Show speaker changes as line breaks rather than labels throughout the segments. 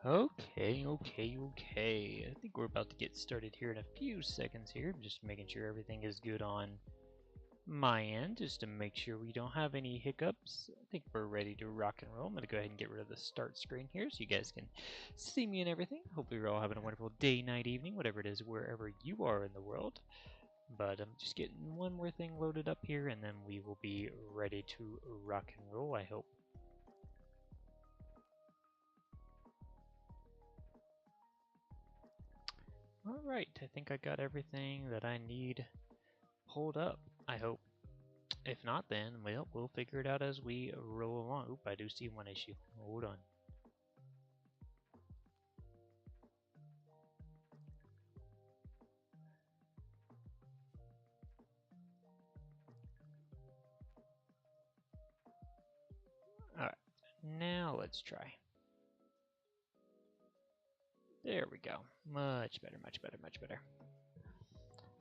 Okay. I think we're about to get started here in a few seconds here. I'm just making sure everything is good on my end, just to make sure we don't have any hiccups. I think we're ready to rock and roll. I'm going to go ahead and get rid of the start screen here so you guys can see me and everything. Hopefully you're all having a wonderful day, night, evening, whatever it is, wherever you are in the world. But I'm just getting one more thing loaded up here, and then we will be ready to rock and roll, I hope. Alright, I think I got everything that I need pulled up, I hope. If not, then, well, we'll figure it out as we roll along. Oop, I do see one issue. Hold on. Alright, now let's try. There we go. Much better.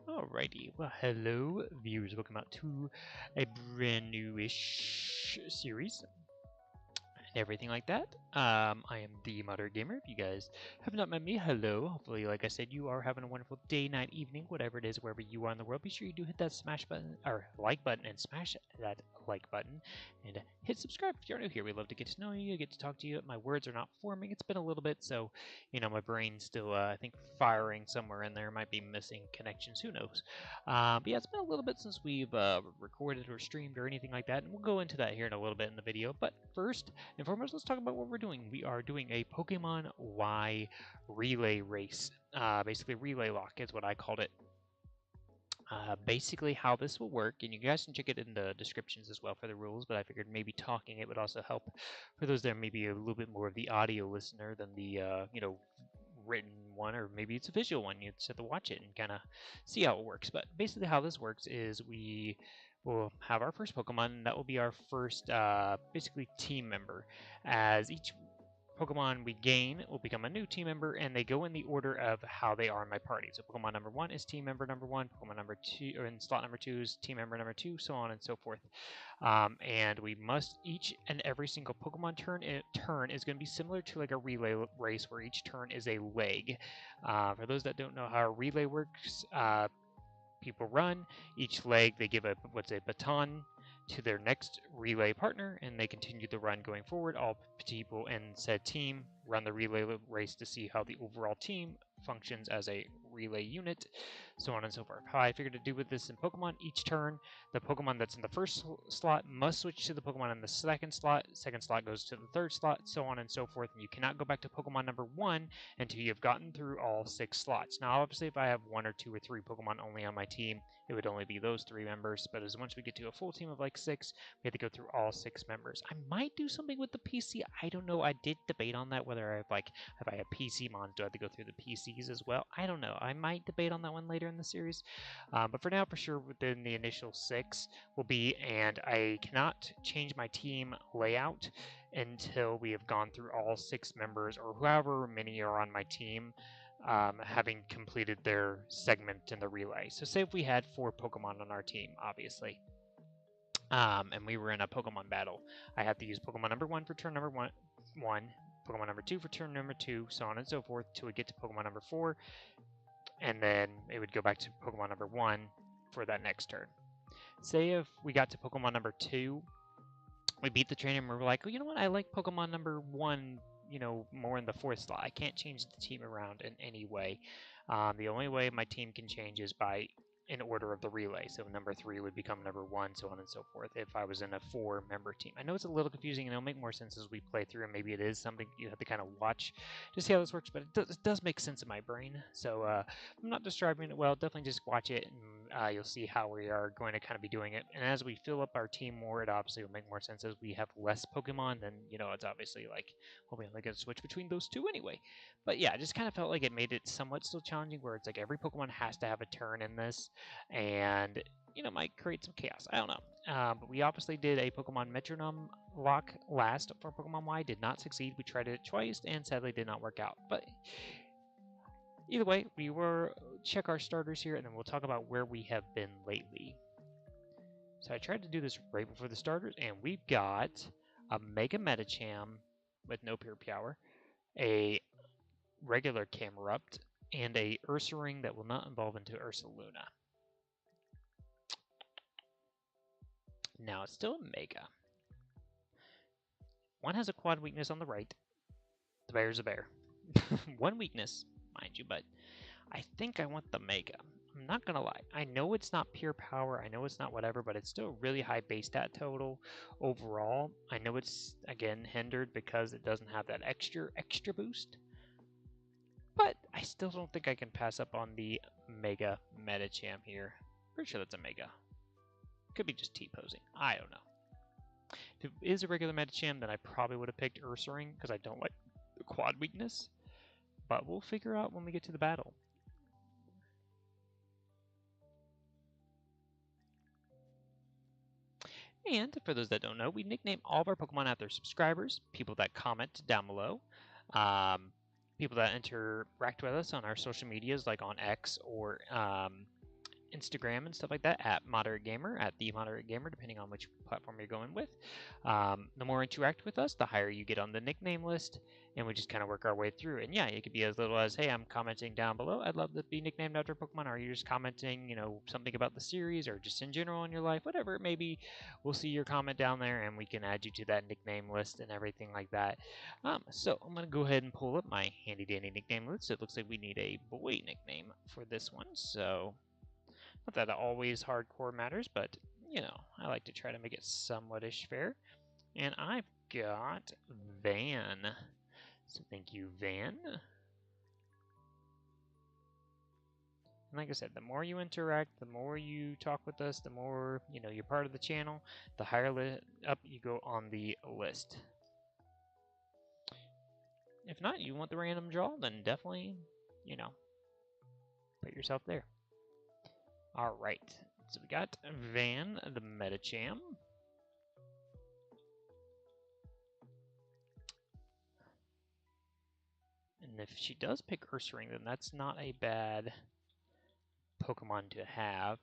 Alrighty, well, hello, viewers. Welcome out to a brand new-ish series and everything like that. I am the Moderate Gamer. If you guys have not met me, hello. Hopefully, like I said, you are having a wonderful day, night, evening, whatever it is, wherever you are in the world. Be sure you do hit that smash button, or like button, and smash that like button, and hit subscribe if you're new here. We love to get to know you, get to talk to you. My words are not forming. It's been a little bit, so, you know, my brain's still, I think, firing somewhere in there. Might be missing connections. Who knows? But yeah, it's been a little bit since we've recorded or streamed or anything like that, and we'll go into that here in a little bit in the video. But first and foremost, let's talk about what we're doing. We are doing a Pokemon Y relay race. Basically, RelayLocke is what I called it. Basically, how this will work, and you guys can check it in the descriptions as well for the rules, but I figured maybe talking it would also help for those that are maybe a little bit more of the audio listener than the, you know, written one, or maybe it's a visual one. You just have to watch it and kind of see how it works. But basically, how this works is we will have our first Pokemon, and that will be our first, basically, team member, as each Pokemon we gain will become a new team member, and they go in the order of how they are in my party. So Pokemon number 1 is team member number 1, Pokemon number 2, or in slot number 2 is team member number 2, so on and so forth. And we must, each and every single Pokemon turn is going to be similar to like a relay race, where each turn is a leg. For those that don't know how a relay works, people run each leg. They give a baton to their next relay partner, and they continue the run going forward. All people in said team run the relay race to see how the overall team functions as a relay unit, so on and so forth. How I figured to do with this in Pokemon: each turn, the Pokemon that's in the first slot must switch to the Pokemon in the second slot. Second slot goes to the third slot, so on and so forth. And you cannot go back to Pokemon number 1 until you have gotten through all 6 slots. Now, obviously, if I have 1 or 2 or 3 Pokemon only on my team, it would only be those 3 members. But as once we get to a full team of like 6, we have to go through all 6 members. I might do something with the PC. I don't know. I did debate on that, whether I have like, if I have PC mods, do I have to go through the PCs as well? I don't know. I might debate on that one later in the series. But for now, for sure, within the initial 6 will be, and I cannot change my team layout until we have gone through all 6 members, or however many are on my team, having completed their segment in the relay. So say if we had 4 Pokemon on our team, obviously, and we were in a Pokemon battle, I have to use Pokemon number 1 for turn number 1, Pokemon number 2 for turn number 2, so on and so forth, till we get to Pokemon number 4, and then it would go back to Pokemon number 1 for that next turn. Say if we got to Pokemon number 2, we beat the trainer and we're like, oh, you know what, I like Pokemon number 1, you know, more in the 4th slot. I can't change the team around in any way. The only way my team can change is by in order of the relay. So number 3 would become number 1, so on and so forth, if I was in a 4-member team. I know it's a little confusing, and it'll make more sense as we play through, and maybe it is something you have to kind of watch to see how this works, but it does make sense in my brain. So I'm not describing it well. Definitely just watch it, and you'll see how we are going to kind of be doing it. And as we fill up our team more, it obviously will make more sense. As we have less Pokemon, then, you know, it's obviously like, well, we only get to switch between those 2 anyway. But yeah, I just kind of felt like it made it somewhat still challenging, where it's like every Pokemon has to have a turn in this, and, you know, might create some chaos. I don't know. But we obviously did a Pokemon Metronome lock last for Pokemon Y. Did not succeed. We tried it twice, and sadly did not work out. But either way, we will check our starters here, and then we'll talk about where we have been lately. So I tried to do this right before the starters, and we've got a Mega Metacham with no pure power, a regular Camerupt, and a Ursaring that will not evolve into Ursaluna. Now it's still a Mega. One has a quad weakness on the right. The bear's a bear. One weakness, mind you, but I think I want the Mega. I'm not gonna lie. I know it's not pure power. I know it's not whatever, but it's still a really high base stat total overall. I know it's, again, hindered because it doesn't have that extra boost. But I still don't think I can pass up on the Mega Medicham here. Pretty sure that's a Mega. Could be just T-posing. I don't know. If it is a regular Medicham, then I probably would have picked Ursaring because I don't like the quad weakness. But we'll figure out when we get to the battle. And for those that don't know, we nickname all of our Pokemon after subscribers, people that comment down below, people that interact with us on our social medias like on X or Instagram and stuff like that, at Moderate Gamer, at The Moderate Gamer, depending on which platform you're going with. The more you interact with us, the higher you get on the nickname list, and we just kind of work our way through. And yeah, it could be as little as, hey, I'm commenting down below, I'd love to be nicknamed after Pokemon, or you're just commenting, you know, something about the series, or just in general in your life, whatever it may be, we'll see your comment down there, and we can add you to that nickname list and everything like that. So I'm going to go ahead and pull up my handy-dandy nickname list. It looks like we need a boy nickname for this one, so... Not that it always hardcore matters, but, you know, I like to try to make it somewhat-ish fair. And I've got Van. So thank you, Van. And like I said, the more you interact, the more you talk with us, the more, you know, you're part of the channel, the higher up you go on the list. If not, you want the random draw, then definitely, you know, put yourself there. All right. So we got Van, the Medicham. And if she does pick Ursaring, then that's not a bad Pokemon to have.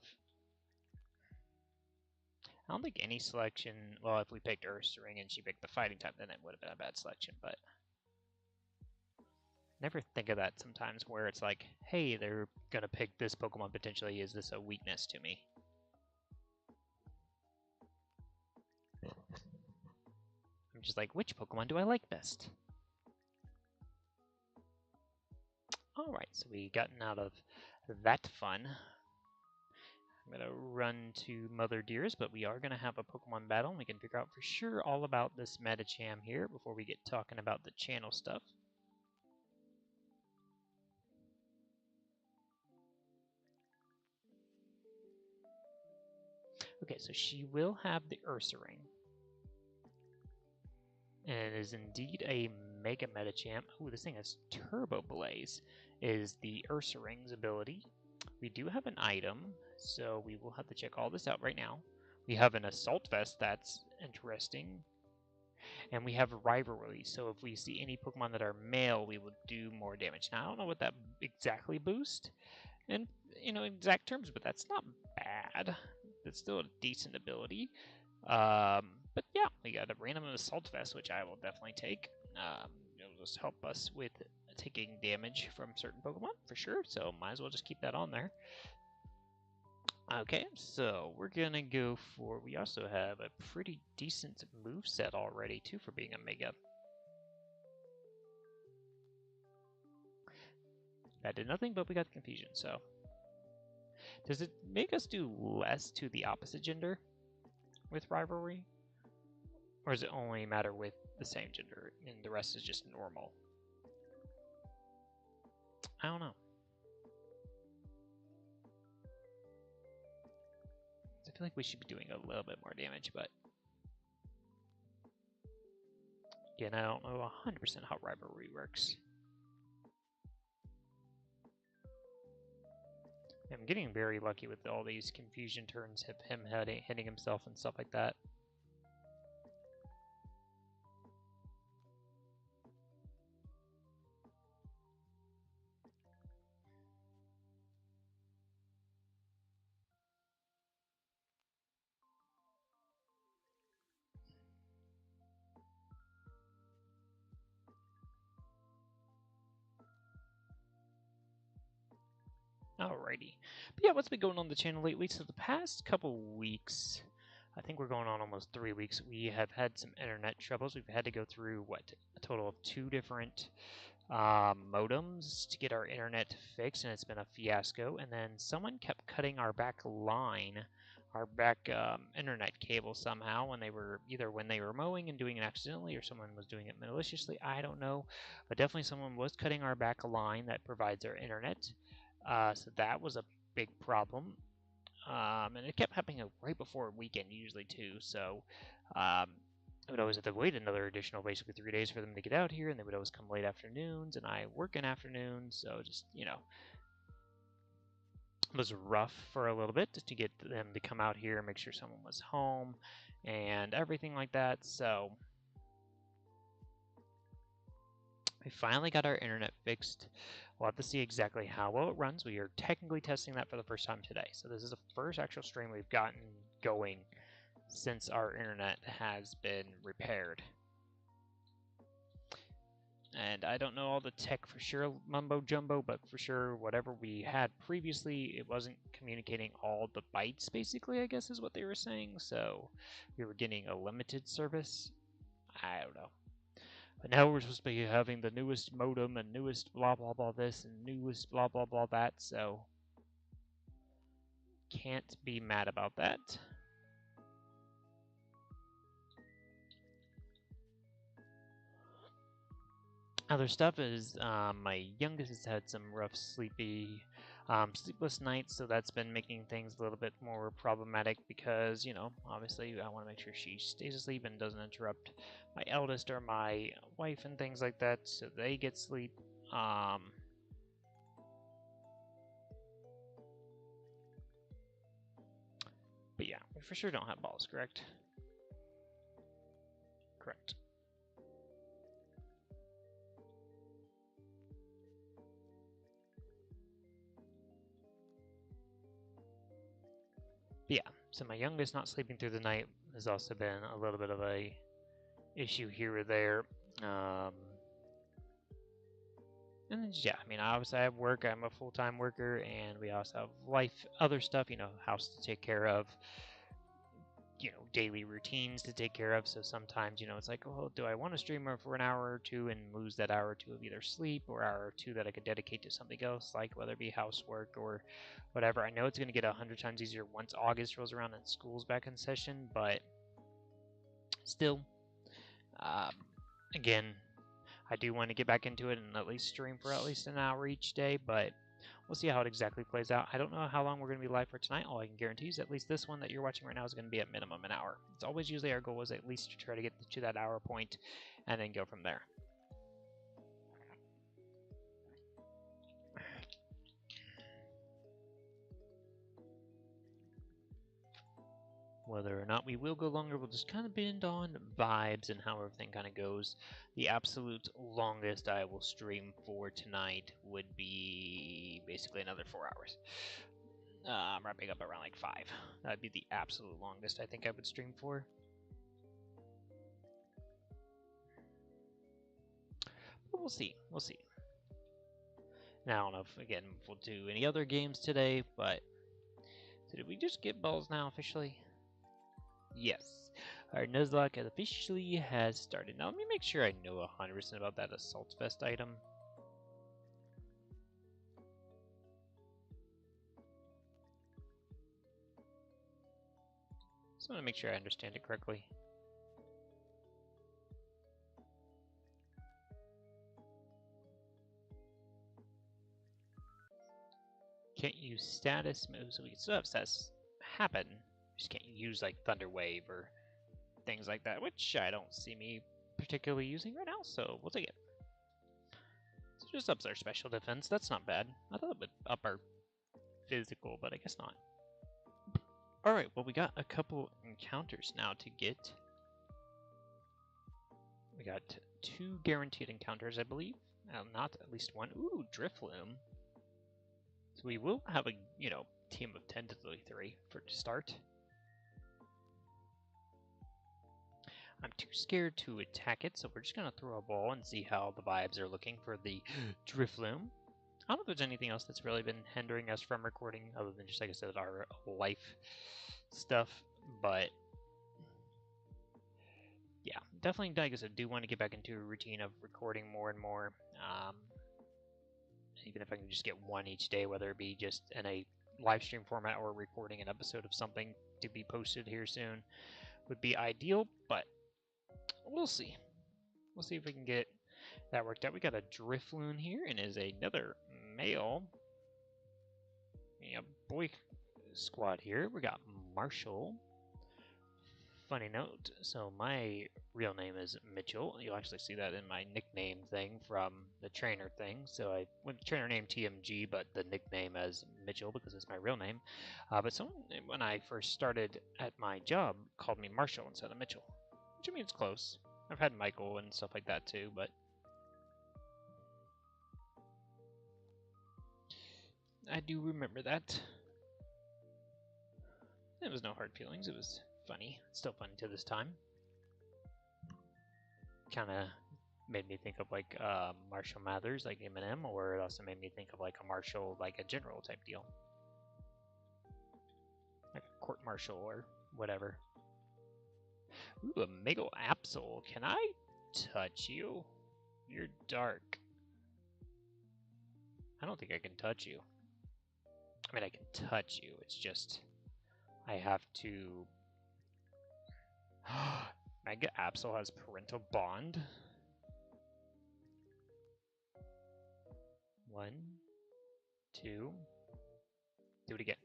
I don't think any selection, well, if we picked Ursaring and she picked the fighting type, then it would have been a bad selection, but never think of that sometimes where it's like, hey, they're going to pick this Pokemon potentially, is this a weakness to me? I'm just like, which Pokemon do I like best? Alright, so we gotten out of that fun. I'm going to run to Mother Dearest, but we are going to have a Pokemon battle, and we can figure out for sure all about this Medicham here before we get talking about the channel stuff. Okay, so she will have the Ursaring. And it is indeed a Mega Medicham. Ooh, this thing has Turbo Blaze, is the Ursaring's ability. We do have an item, so we will have to check all this out right now. We have an Assault Vest, that's interesting. And we have a Rivalry, so if we see any Pokemon that are male, we will do more damage. Now, I don't know what that exactly boosts in, you know, exact terms, but that's not bad. It's still a decent ability. But yeah, we got a random Assault Vest, which I will definitely take. It'll just help us with taking damage from certain Pokemon, for sure, so might as well just keep that on there. Okay, so we're gonna go for, we also have a pretty decent moveset already, too, for being a Mega. That did nothing, but we got the Confusion, so. Does it make us do less to the opposite gender with Rivalry? Or does it only matter with the same gender, and the rest is just normal? I don't know. I feel like we should be doing a little bit more damage, but again, I don't know 100% how Rivalry works. I'm getting very lucky with all these confusion turns, him hitting himself and stuff like that. Alrighty. But yeah, what's been going on the channel lately? So the past couple weeks, I think we're going on almost 3 weeks, we have had some internet troubles. We've had to go through, what, a total of 2 different modems to get our internet fixed, and it's been a fiasco. And then someone kept cutting our back line, our back internet cable somehow when they were mowing and doing it accidentally, or someone was doing it maliciously. I don't know, but definitely someone was cutting our back line that provides our internet. So that was a big problem. And it kept happening right before a weekend usually too. So I would always have to wait another additional basically 3 days for them to get out here, and they would always come late afternoons, and I work in afternoons, so just it was rough for a little bit just to get them to come out here and make sure someone was home and everything like that. So we finally got our internet fixed. We'll have to see exactly how well it runs. We are technically testing that for the first time today. So this is the first actual stream we've gotten going since our internet has been repaired. And I don't know all the tech for sure, mumbo jumbo, but for sure whatever we had previously, it wasn't communicating all the bytes, basically, I guess is what they were saying. So we were getting a limited service. I don't know. But now we're supposed to be having the newest modem and newest blah blah blah this and newest blah blah blah that, so can't be mad about that. Other stuff is my youngest has had some rough sleepless nights, so that's been making things a little bit more problematic because, obviously I want to make sure she stays asleep and doesn't interrupt my eldest or my wife and things like that, so they get sleep. But yeah, we for sure don't have balls, correct? Correct. But yeah, so my youngest not sleeping through the night has also been a little bit of a issue here or there. And then, yeah, I mean, obviously I have work. I'm a full-time worker, and we also have life, other stuff, house to take care of, daily routines to take care of. So sometimes, it's like, oh, do I want to stream for an hour or two and lose that hour or two of either sleep or hour or two that I could dedicate to something else, like whether it be housework or whatever. I know it's going to get 100 times easier once August rolls around and school's back in session, but still, again, I do want to get back into it and at least stream for at least an hour each day, but we'll see how it exactly plays out. I don't know how long we're going to be live for tonight. All I can guarantee is at least this one that you're watching right now is going to be at minimum an hour. It's always usually our goal is at least to try to get to that hour point and then go from there. Whether or not we will go longer will just kind of depend on vibes and how everything kind of goes. The absolute longest I will stream for tonight would be basically another 4 hours. I'm wrapping up around like 5. That would be the absolute longest I think I would stream for. But we'll see. We'll see. Now, I don't know if, again, we'll do any other games today, but... So did we just get balls now officially? Yes. Our nuzlocke officially has started. Now, let me make sure I know 100% about that Assault Vest item. So I want to make sure I understand it correctly. Can't use status moves, so we can still have status happen. Just can't use like Thunder Wave or things like that, which I don't see me particularly using right now, so we'll take it. So it just ups our special defense. That's not bad. I thought it would up our physical, but I guess not. Alright, well, we got a couple encounters now to get. We got 2 guaranteed encounters, I believe. Not at least 1. Ooh, Drifloom. So we will have a, team of 10 to 3 for to start. I'm too scared to attack it, so we're just going to throw a ball and see how the vibes are looking for the Drifloom. I don't know if there's anything else that's really been hindering us from recording other than just, like I said, our life stuff. But yeah, definitely, like I said, do want to get back into a routine of recording more and more. Even if I can just get one each day, whether it be just in a live stream format or recording an episode of something to be posted here soon, would be ideal. But we'll see. We'll see if we can get that worked out. We got a Drifloon here, and is another male. Yeah, boy squad here. We got Marshall. Funny note, so my real name is Mitchell. You'll actually see that in my nickname thing from the trainer thing. So I went to trainer name TMG, but the nickname as Mitchell because it's my real name. But someone, when I first started at my job, called me Marshall instead of Mitchell, which I mean it's close. I've had Michael and stuff like that too, but I do remember that. It was no hard feelings. It was funny. It's still funny to this time. Kind of made me think of like Marshall Mathers, like Eminem, or it also made me think of like a Marshall, like a general type deal, like a court martial or whatever. Ooh, a Mego Absol. Can I touch you? You're dark. I don't think I can touch you. I mean, I can touch you. It's just I have to. Mega Absol has parental bond. 1, 2. Do it again.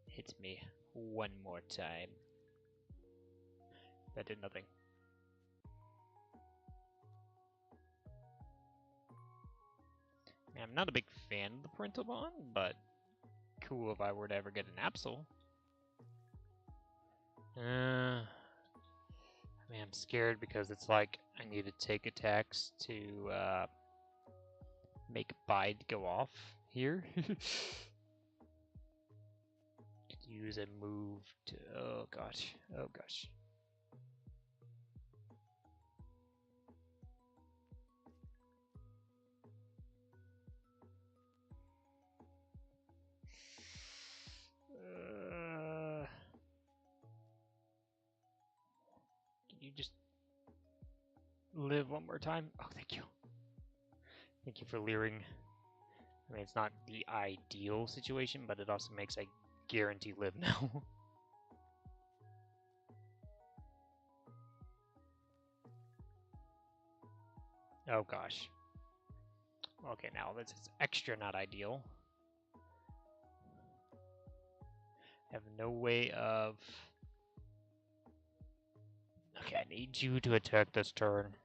Hit me one more time. That did nothing. I'm not a big fan of the parental bond, but cool if I were to ever get an Absol. I mean, I'm scared because it's like I need to take attacks to make Bide go off here. Use a move to. Oh gosh. Oh gosh. Can you just live one more time? Oh, thank you. Thank you for leering. I mean, it's not the ideal situation, but it also makes I guarantee live now. Oh gosh. Okay, now this is extra not ideal. I have no way of. Okay, I need you to attack this turn.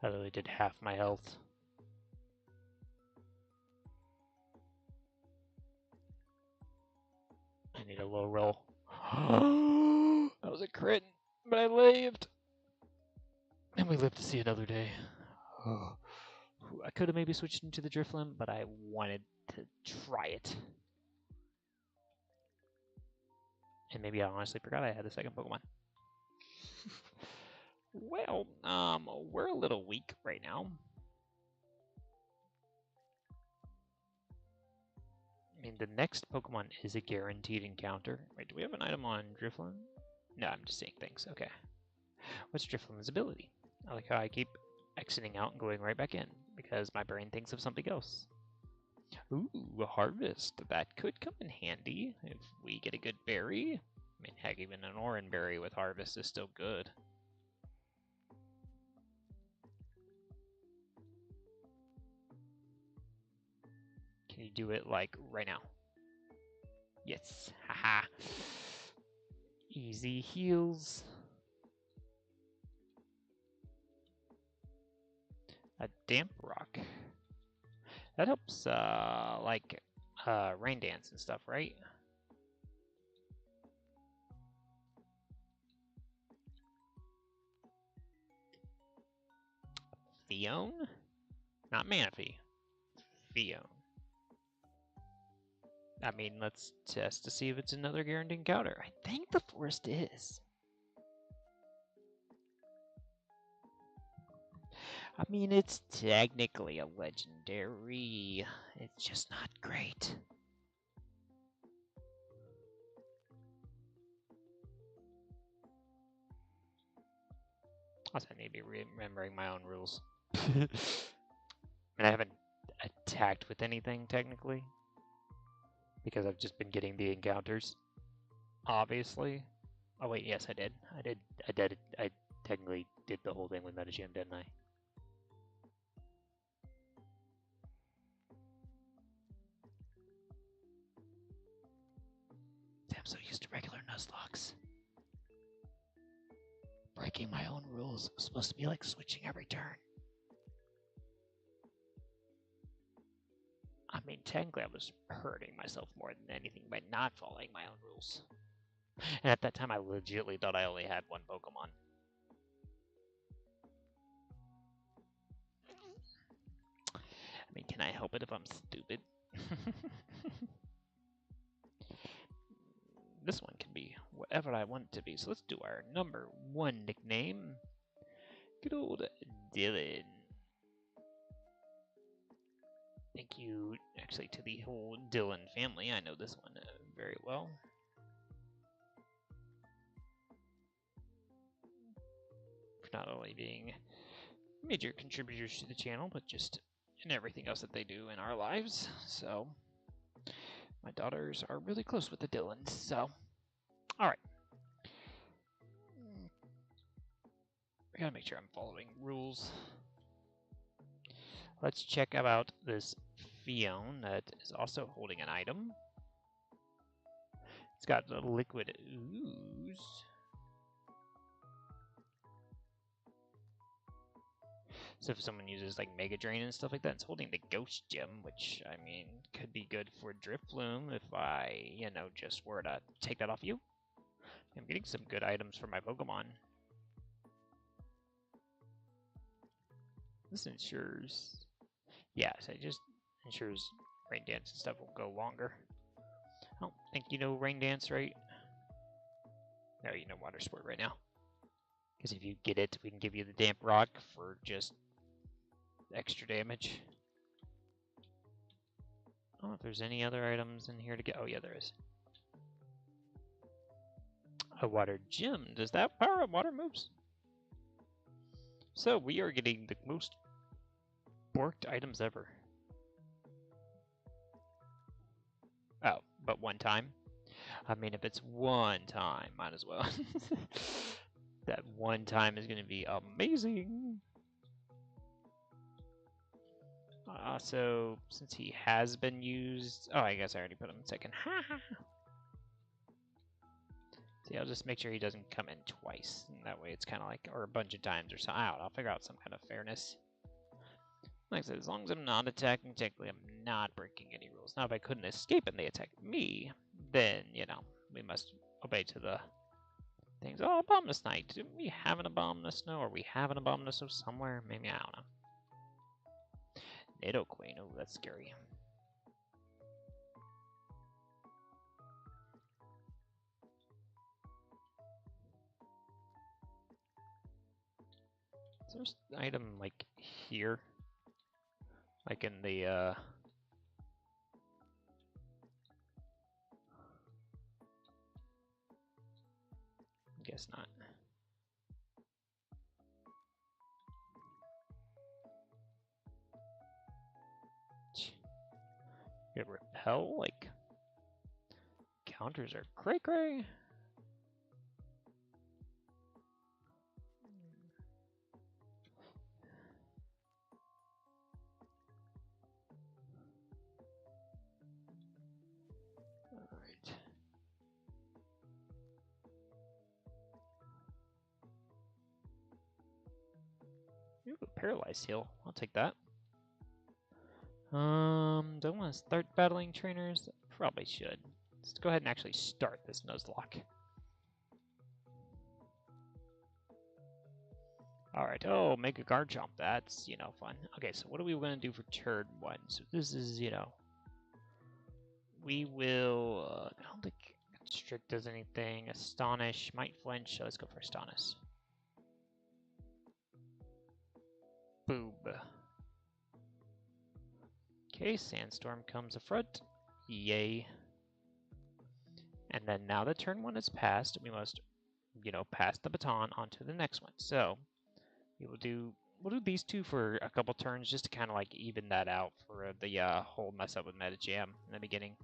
I literally did half my health. I need a low roll. That was a crit, but I lived. And we live to see another day. I could have maybe switched into the Drifloon, but I wanted to try it. And maybe I honestly forgot I had a second Pokemon. Well, we're a little weak right now. I mean, the next Pokemon is a guaranteed encounter. Wait, do we have an item on Drifloon? No, I'm just saying things. Okay. What's Drifloon's ability? I like how I keep exiting out and going right back in because my brain thinks of something else. Ooh, a harvest. That could come in handy if we get a good berry. I mean, heck, even an orange berry with harvest is still good. Can you do it, like, right now? Yes. Haha. Easy heals. A damp rock. That helps, like, rain dance and stuff, right? Theone? Not Manaphy. Theone. I mean, let's test to see if it's another guaranteed encounter. I think the forest is. I mean, it's technically a legendary. It's just not great. Also, I need to be remembering my own rules. And I haven't attacked with anything, technically. Because I've just been getting the encounters. Obviously. Oh wait, yes, I did. I technically did the whole thing with Metagym, didn't I? I'm so used to regular nuzlocks. Breaking my own rules was supposed to be like switching every turn. I mean, technically I was hurting myself more than anything by not following my own rules. And at that time I legitimately thought I only had one Pokemon. I mean, can I help it if I'm stupid? This one can be whatever I want it to be. So let's do our number 1 nickname. Good old Dylan. Thank you, actually, to the whole Dylan family. I know this one very well. For not only being major contributors to the channel, but just in everything else that they do in our lives. So, my daughters are really close with the Dylans. So, alright. I gotta make sure I'm following rules. Let's check out this Fion that is also holding an item. It's got the liquid ooze. So if someone uses like Mega Drain and stuff like that, it's holding the Ghost Gem, which, I mean, could be good for Drifloon if I, just were to take that off you. I'm getting some good items for my Pokemon. This ensures... Yeah, so it just ensures Rain Dance and stuff will go longer. I don't think you know Rain Dance, right? No, you know Water Sport right now. Because if you get it, we can give you the Damp Rock for just extra damage. I don't know if there's any other items in here to get. Oh, yeah, there is. A Water Gem. Does that power up water moves? So we are getting the most borked items ever. Oh, but one time? I mean, if it's one time, might as well. That one time is going to be amazing. So, since he has been used... Oh, I guess I already put him in second. See, I'll just make sure he doesn't come in twice. And that way it's kind of like... Or a bunch of times or something. I'll figure out some kind of fairness. Like I said, as long as I'm not attacking, technically I'm not breaking any rules. Now, if I couldn't escape and they attacked me, then, we must obey to the things. Oh, Abominus Knight. Do we have an Abominus Snow? Or we have an Abominus Snow somewhere? Maybe, I don't know. Nidoqueen. Oh, that's scary. Is there an item, like, here? Like in the, guess not. Get repel? Like, counters are cray-cray. Alright. Ooh, Paralyzed Heal. I'll take that. Don't want to start battling trainers? Probably should. Let's go ahead and actually start this Nuzlocke. Alright, oh, make a guard jump. That's, fun. Okay, so what are we going to do for turn 1? So this is, we will, I don't think Constrict does anything. Astonish, might flinch, so let's go for Astonish. Boob. Okay, Sandstorm comes up front. Yay. And then now that turn 1 is passed, we must, pass the baton on to the next one. So we'll do these two for a couple turns just to kind of like even that out for the whole mess up with Meta Jam in the beginning.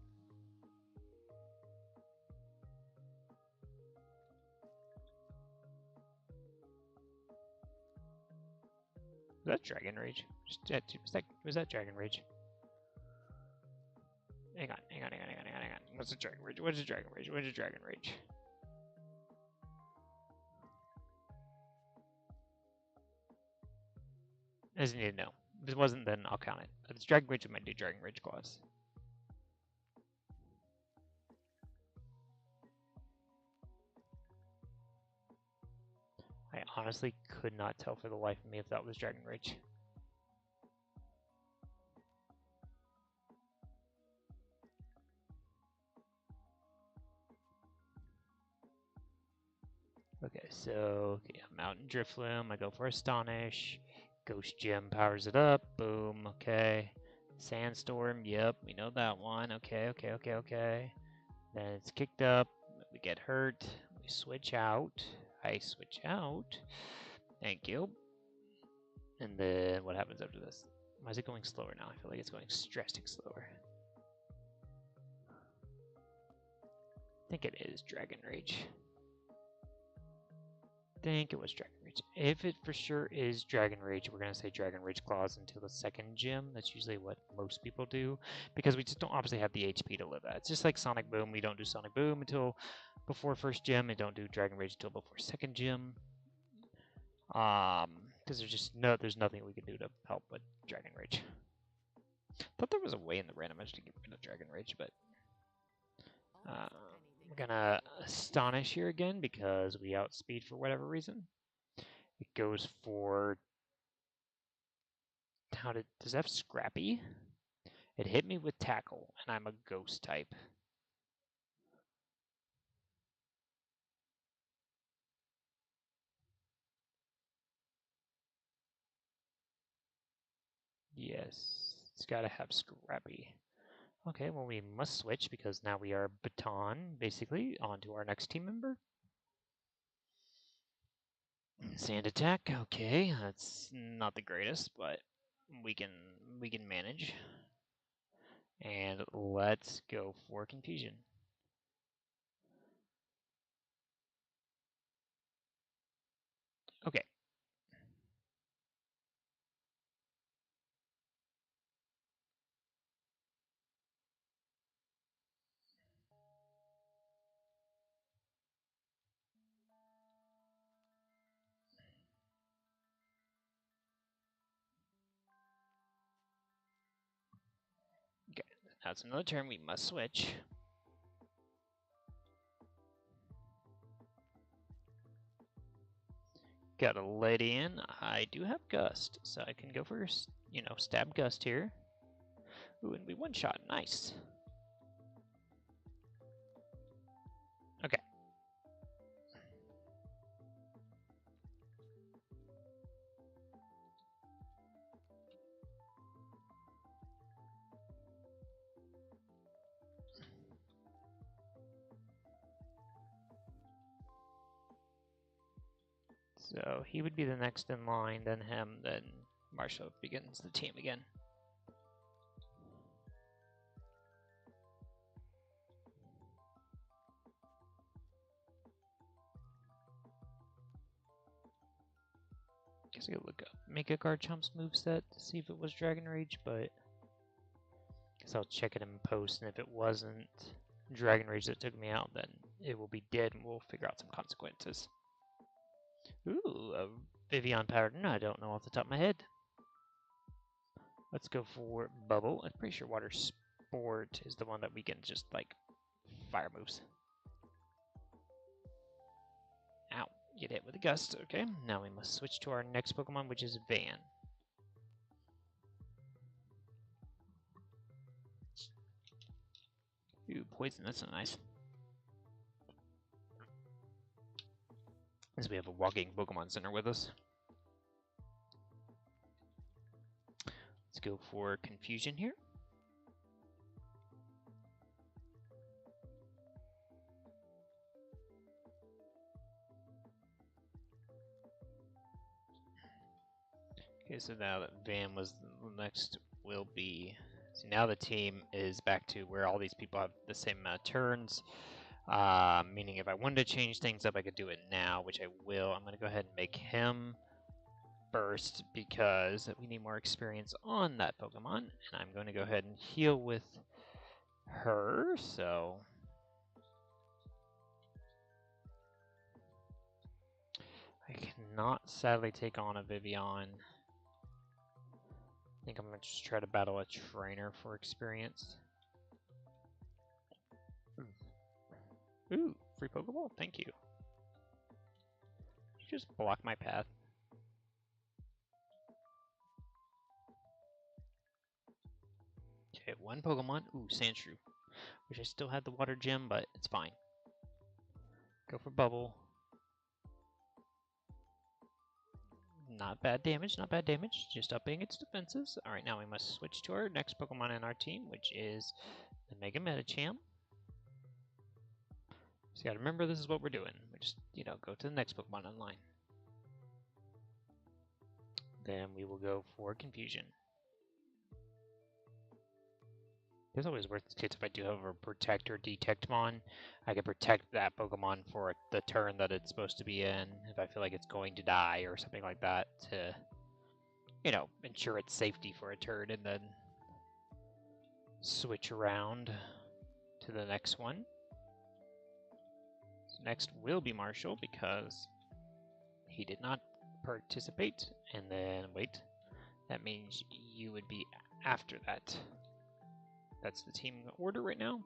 Was that Dragon Rage? Was that Dragon Rage? Hang on. What's a Dragon Rage? What's a Dragon Rage? What's a Dragon Rage? I just need to know. If it wasn't, then I'll count it. If it's Dragon Rage, it might do Dragon Rage claws. I honestly could not tell for the life of me if that was Dragon Rage. Okay, so I'm out in Drifloom. I go for Astonish. Ghost Gem powers it up. Boom. Okay. Sandstorm. Yep, we know that one. Okay. Then it's kicked up. We get hurt. We switch out. I switch out. Thank you. And then what happens after this? Why is it going slower now? I feel like it's going drastic slower. I think it is Dragon Rage. I think it was Dragon Rage. If it for sure is Dragon Rage, we're going to say Dragon Rage Claws until the second gym. That's usually what most people do, because we just don't obviously have the HP to live at. It's just like Sonic Boom. We don't do Sonic Boom until before first gym, and don't do Dragon Rage until before second gym. Because there's nothing we can do to help with Dragon Rage. Thought there was a way in the randomizer to get rid of Dragon Rage, but we're gonna Astonish here again because we outspeed for whatever reason. It goes for does it have Scrappy? It hit me with Tackle, and I'm a Ghost type. Yes, it's gotta have Scrappy. Okay, well we must switch because now we are Baton, basically, onto our next team member. Sand attack, okay, that's not the greatest, but we can manage. And let's go for Confusion. Okay. Okay, now it's another turn, we must switch. Got a lady in. I do have Gust, so I can go for, stab Gust here. Ooh, and we one-shot. Nice. Okay. So he would be the next in line, then him, then Marshall begins the team again. Guess I could look up Mega Garchomp's moveset to see if it was Dragon Rage, but guess I'll check it in post, and if it wasn't Dragon Rage that took me out, then it will be dead, and we'll figure out some consequences. Ooh, a Vivian Pattern. I don't know off the top of my head. Let's go for Bubble. I'm pretty sure Water Sport is the one that we can just, like, fire moves. Ow. Get hit with a Gust. Okay, now we must switch to our next Pokemon, which is Van. Ooh, Poison. That's so nice. As we have a walking Pokemon Center with us. go for confusion here. Okay, so now that Van was next, will be. So now the team is back to where all these people have the same amount of turns. Meaning if I wanted to change things up, I could do it now, which I will. I'm going to go ahead and make him first because we need more experience on that Pokemon. And I'm going to go ahead and heal with her, so... I cannot sadly take on a Vivian. I think I'm going to just try to battle a trainer for experience. Ooh, free Pokeball? Thank you. You just block my path. Okay, one Pokemon. Ooh, Sandshrew. Wish I still had the Water Gem, but it's fine. Go for Bubble. Not bad damage, not bad damage. Just upping its defenses. Alright, now we must switch to our next Pokemon in our team, which is the Mega Medicham. So you gotta remember this is what we're doing. We just, go to the next Pokemon online. Then we will go for Confusion. It's always worth the case if I do have a Protect or Detectmon. I can protect that Pokemon for the turn that it's supposed to be in, if I feel like it's going to die or something like that, to, ensure its safety for a turn, and then switch around to the next one. So next will be Marshall, because he did not participate, and then, wait, that means you would be after that. That's the team order right now.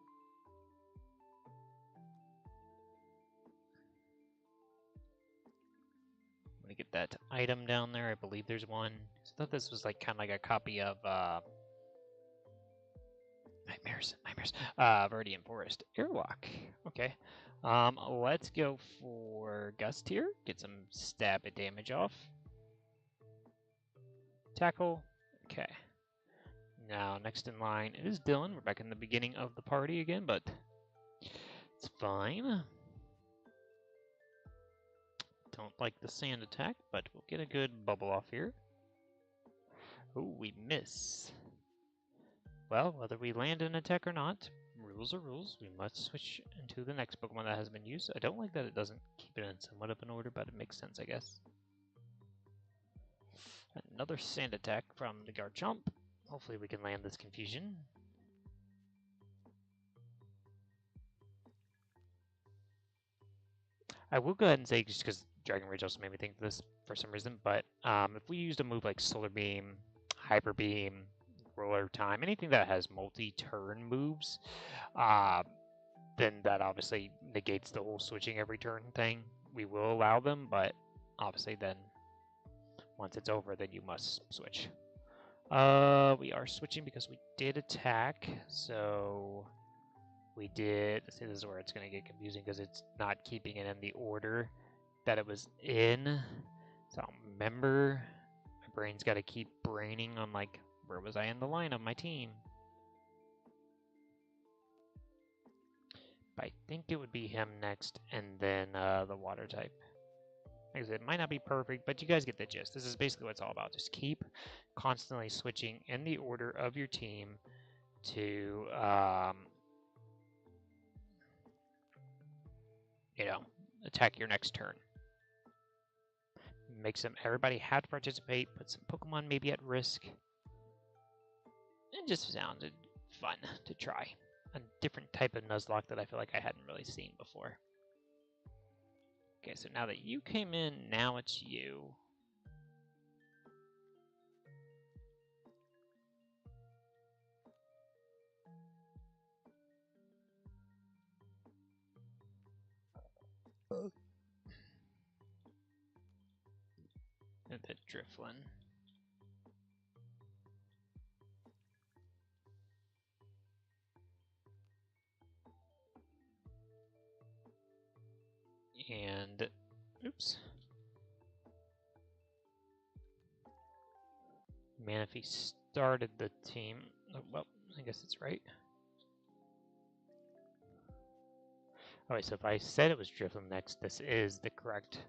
I'm gonna get that item down there. I believe there's one. I thought this was like kind of like a copy of Nightmares. Viridian Forest. Airlock. Okay. Let's go for Gust here. Get some stab at damage off. Tackle. Okay. Now, next in line is Dylan. We're back in the beginning of the party again, but it's fine. Don't like the sand attack, but we'll get a good bubble off here. Oh, we miss. Well, whether we land an attack or not, rules are rules. We must switch into the next Pokemon that has been used. I don't like that it doesn't keep it in somewhat of an order, but it makes sense, I guess. Another sand attack from the Garchomp. Hopefully we can land this Confusion. I will go ahead and say, just because Dragon Rage also made me think of this for some reason, but if we used a move like Solar Beam, Hyper Beam, Roller Time, anything that has multi-turn moves, then that obviously negates the whole switching every turn thing. We will allow them, but obviously then once it's over, then you must switch. We are switching because we did attack, so we did. See, this is where it's going to get confusing because it's not keeping it in the order that it was in. So remember, my brain's got to keep braining on like, where was I in the line of my team? I think it would be him next, and then the water type. Like I said, it might not be perfect, but you guys get the gist. This is basically what it's all about. Just keep constantly switching in the order of your team to, attack your next turn. Makes them, everybody have to participate, put some Pokemon maybe at risk. It just sounded fun to try. A different type of Nuzlocke that I feel like I hadn't really seen before. Okay, so now that you came in, now it's you. And the Driflin. And, oops. Manaphy started the team. Oh, well, I guess it's right. Alright, so if I said it was Drifloon next, this is the correct.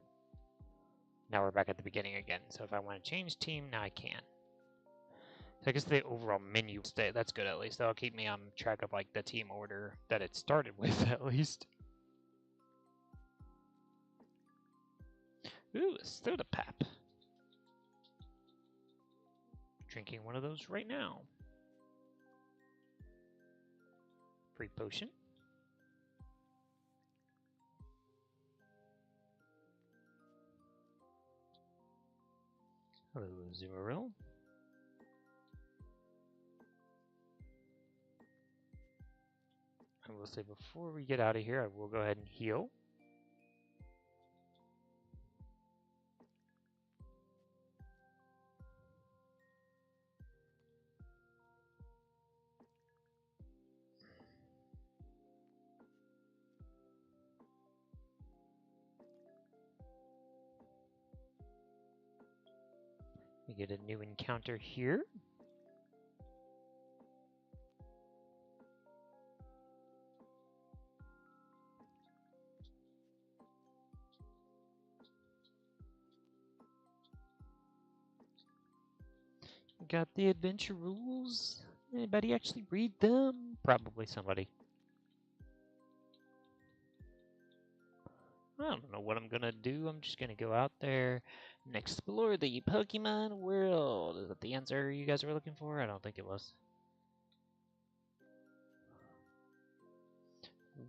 Now we're back at the beginning again. So if I want to change team, now I can. So I guess the overall menu stay. That's good at least. That'll keep me on track of like the team order that it started with at least. Ooh, a soda pap. Drinking one of those right now. Free potion. Hello, Zumarill. I will say before we get out of here, I will go ahead and heal. We get a new encounter here. Got the adventure rules. Anybody actually read them? Probably somebody. I don't know what I'm gonna do. I'm just gonna go out there and explore the Pokemon world. Is that the answer you guys were looking for? I don't think it was.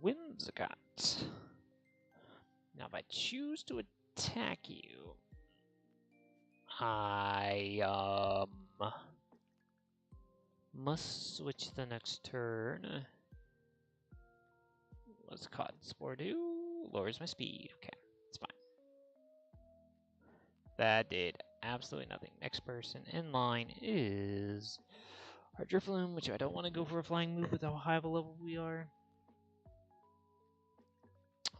Whimsicott. Now if I choose to attack you, I must switch the next turn. What's Cotton Spore do? Lowers my speed. Okay, it's fine. That did absolutely nothing. Next person in line is our Drifloon, which I don't want to go for a flying move with how high of a level we are.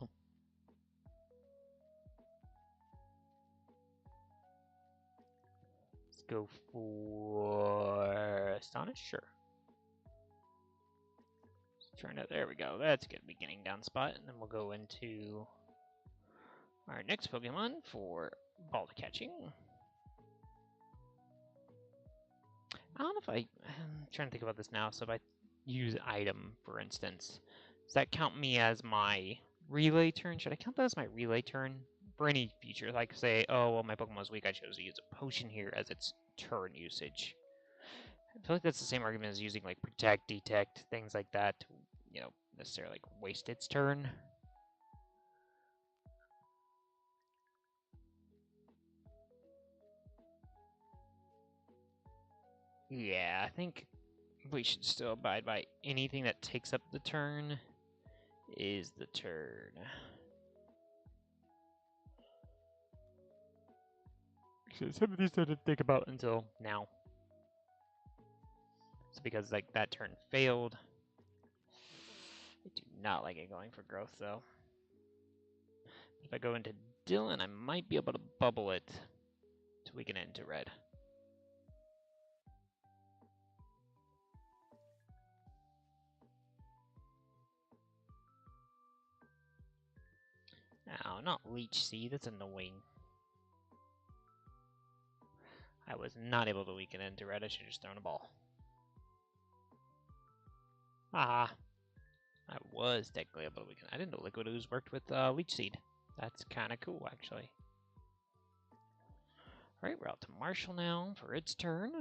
Oh. Let's go for Astonish, sure. There we go. That's a good beginning down spot, and then we'll go into our next Pokemon for ball catching. I don't know if I'm trying to think about this now. So if I use item, for instance, does that count me as my relay turn? Should I count that as my relay turn for any feature? Like say, oh, well, my Pokemon was weak. I chose to use a potion here as its turn usage. I feel like that's the same argument as using like protect, detect, things like that to, you know, necessarily like waste its turn. Yeah, I think we should still abide by anything that takes up the turn is the turn. So some of these I didn't think about until now. It's because like that turn failed. I do not like it going for growth though. If I go into Dylan, I might be able to bubble it to weaken it into red. Now, not Leech Seed, that's annoying. I was not able to weaken it into red, I should have just thrown a ball. Ah, I was technically able to weaken it. I didn't know Liquid Ooze worked with Leech Seed. That's kind of cool, actually. Alright, we're out to Marshall now for its turn.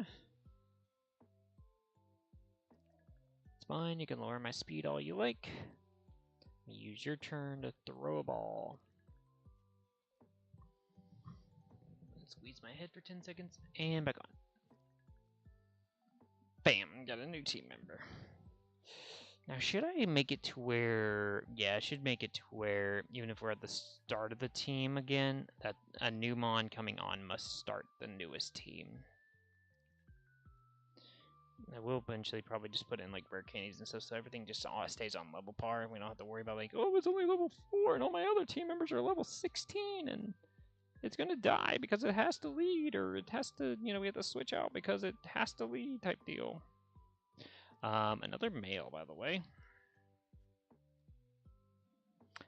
It's fine, you can lower my speed all you like. Use your turn to throw a ball. Squeeze my head for 10 seconds, and back on. Bam, got a new team member. Now, should I make it to where... Yeah, I should make it to where, even if we're at the start of the team again, that a new Mon coming on must start the newest team. I will eventually probably just put in, like, rare candies and stuff, so everything just stays on level par. We don't have to worry about, like, oh, it's only level 4, and all my other team members are level 16, and It's gonna die because it has to lead, or it has to, we have to switch out because it has to lead type deal. Another male, by the way.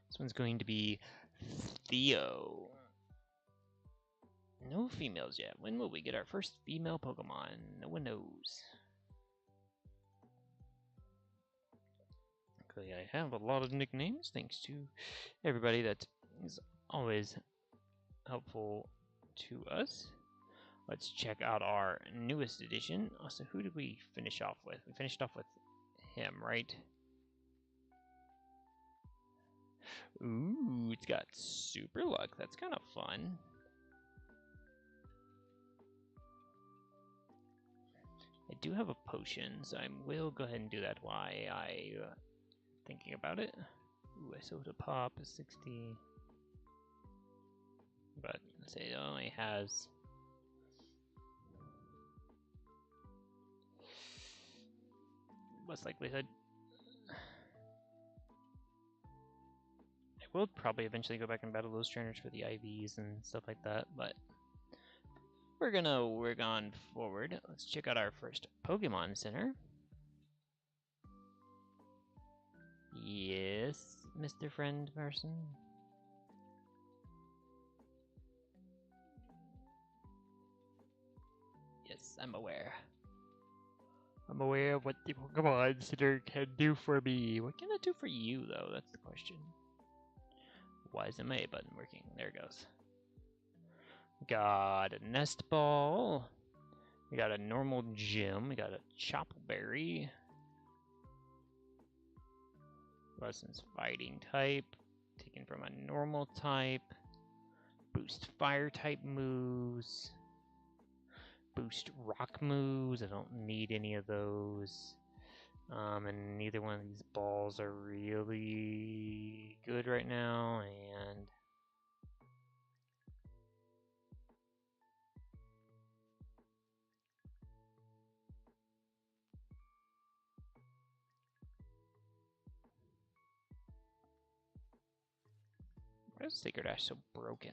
This one's going to be Theo. No females yet. When will we get our first female Pokemon? No one knows. Okay, I have a lot of nicknames, thanks to everybody that is always helpful to us. Let's check out our newest edition. So who did we finish off with? We finished off with him, right? Ooh, it's got super luck. That's kind of fun. I do have a potion, so I will go ahead and do that while I thinking about it. Ooh, I sold a pop is 60. But let's say it only has what's likelihood? I will probably eventually go back and battle those trainers for the IVs and stuff like that, but we're gonna work on forward. Let's check out our first Pokemon Center. Yes, Mr. Friend Person. Yes, I'm aware. I'm aware of what the Pokemon Center can do for me. What can it do for you, though? That's the question. Why is the MA button working? There it goes. Got a Nest Ball. We got a normal gym. We got a Choppleberry. Lessons fighting type. Taken from a normal type. Boost fire type moves. Boost rock moves. I don't need any of those. And neither one of these balls are really good right now. And why is Sacred Ash so broken?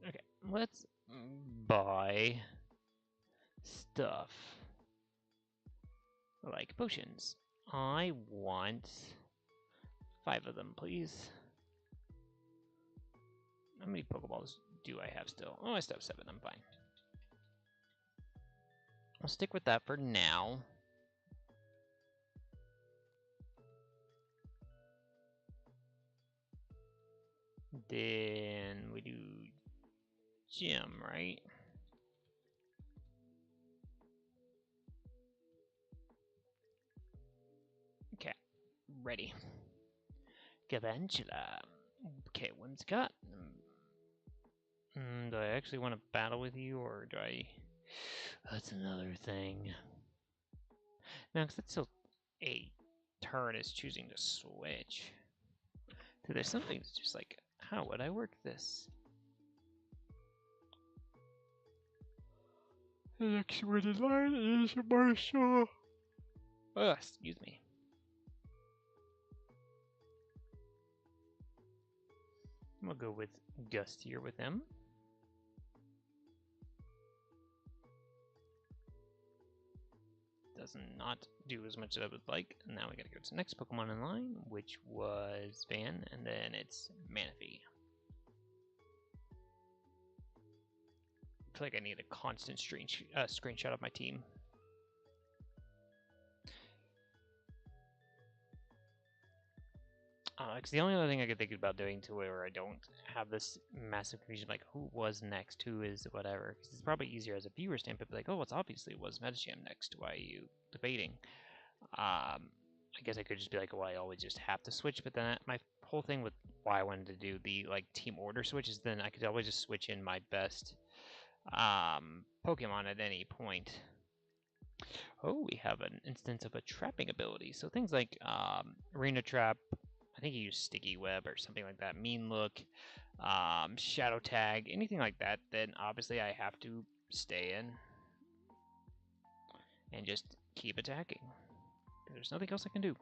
Okay, let's buy stuff. Like potions. I want 5 of them, please. How many Pokeballs do I have still? Oh, I still have 7. I'm fine. I'll stick with that for now. Then we do gym, right? Okay, ready. Gavantula. Okay, one's got. Do I actually want to battle with you, or do I? That's another thing. No, because that's still a turn is choosing to switch. So there's something that's just like, how would I work this? The next word in line is Marshall. Oh, excuse me. We'll go with Gust here with him. Does not do as much as I would like. Now we gotta go to the next Pokemon in line, which was Van, and then it's Manaphy. I feel like I need a constant screenshot of my team. Because the only other thing I could think about doing to where I don't have this massive confusion, like who was next, who is whatever, because it's probably easier as a viewer standpoint, be like, oh, it's obviously was Metacham next. Why are you debating? I guess I could just be like, well, I always just have to switch. But then my whole thing with why I wanted to do the like team order switch is then I could always just switch in my best Pokemon at any point. Oh, we have an instance of a trapping ability. So things like Arena Trap. I think you use Sticky Web or something like that. Mean Look, Shadow Tag, anything like that. Then obviously I have to stay in and just keep attacking. There's nothing else I can do.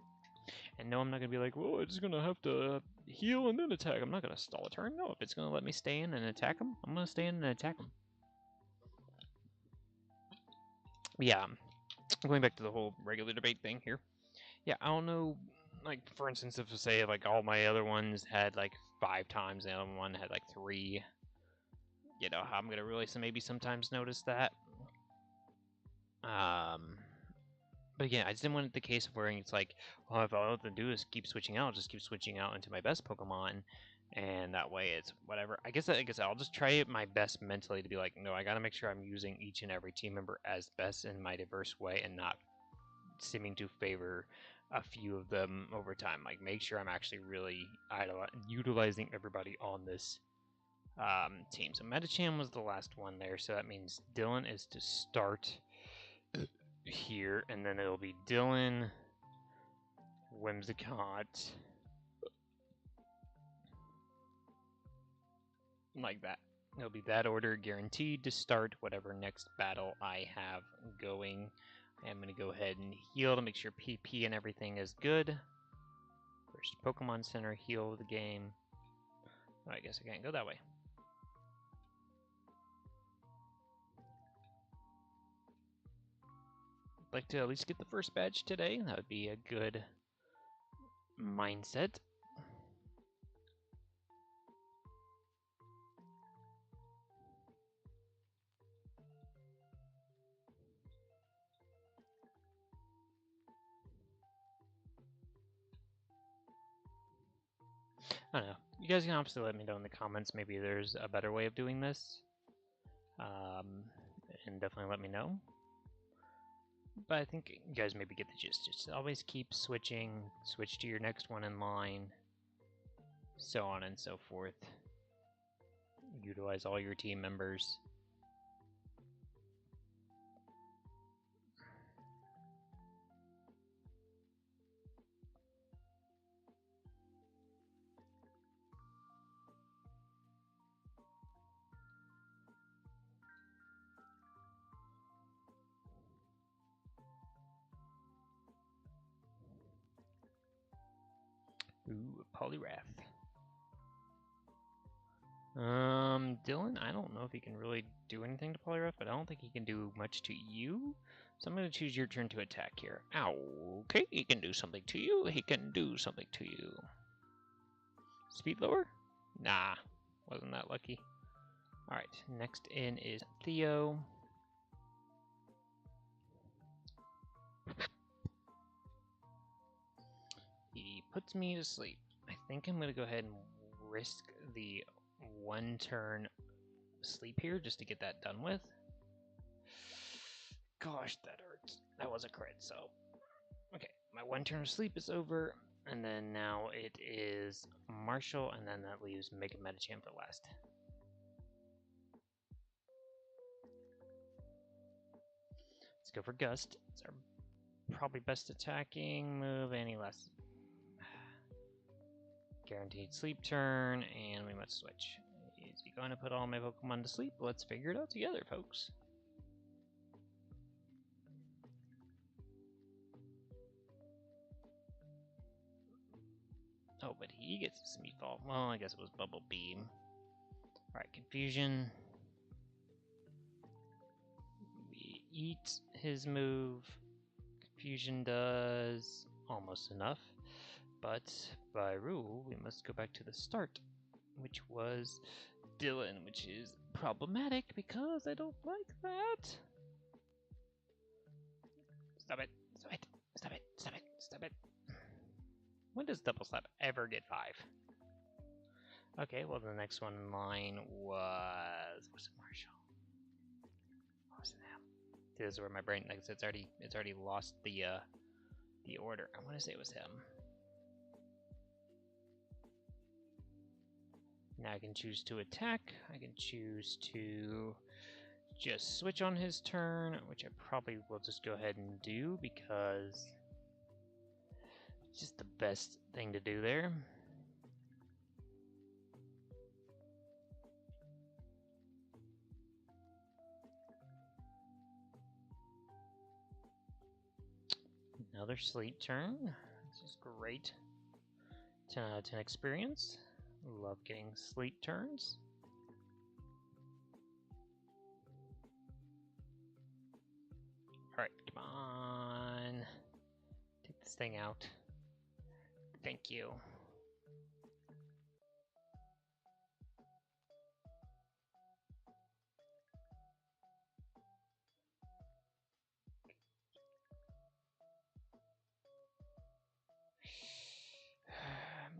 And no, I'm not going to be like, well, it's going to have to heal and then attack. I'm not going to stall a turn. No, if it's going to let me stay in and attack him, I'm going to stay in and attack him. Yeah, going back to the whole regular debate thing here. Yeah, I don't know, like, for instance, if, say, like, all my other ones had, like, 5 times, and the other one had, like, 3, you know, I'm going to really maybe sometimes notice that. But again, I just didn't want it the case of where it's like, well, if all I have to do is keep switching out, I'll just keep switching out into my best Pokemon, and that way it's whatever. I guess I'll just try my best mentally to be like, no, I got to make sure I'm using each and every team member as best in my diverse way, and not seeming to favor a few of them over time. Like, make sure I'm actually really utilizing everybody on this team. So Metachan was the last one there, so that means Dylan is to start here, and then it'll be Dylan, Whimsicott, like that. It'll be that order, guaranteed to start whatever next battle I have going. I'm going to go ahead and heal to make sure PP and everything is good. First Pokemon Center, heal the game. Oh, I guess I can't go that way. I'd like to at least get the first badge today. That would be a good mindset. I don't know. You guys can obviously let me know in the comments. Maybe there's a better way of doing this. And definitely let me know. But I think you guys maybe get the gist. Just always keep switching. Switch to your next one in line. So on and so forth. Utilize all your team members. Ooh, Poliwrath. Dylan, I don't know if he can really do anything to Poliwrath, but I don't think he can do much to you. So I'm going to choose your turn to attack here. Ow, okay, he can do something to you. He can do something to you. Speed lower? Nah, wasn't that lucky. Alright, next in is Theo. He puts me to sleep. I think I'm going to go ahead and risk the 1 turn sleep here just to get that done with. Gosh, that hurts. That was a crit, so. Okay, my 1 turn of sleep is over, and then now it is Marshall, and then that leaves Mega Metachan for last. Let's go for Gust. It's our probably best attacking move, any less. Guaranteed sleep turn, and we must switch. Is he going to put all my Pokemon to sleep? Let's figure it out together, folks. Oh, but he gets a Speedball. Well, I guess it was Bubble Beam. Alright, Confusion. We eat his move. Confusion does almost enough. But by rule, we must go back to the start, which was Dylan, which is problematic because I don't like that. Stop it. Stop it. Stop it. Stop it. Stop it. When does Double Slap ever get 5? Okay, well the next one in line was it Marshall? What was it now? This is where my brain, like it's already lost the order. I want to say it was him. Now I can choose to attack. I can choose to just switch on his turn, which I probably will just go ahead and do because it's just the best thing to do there. Another sleep turn. Let's is great. 10 out of 10 experience. Love getting sleep turns. Alright, come on. Take this thing out. Thank you.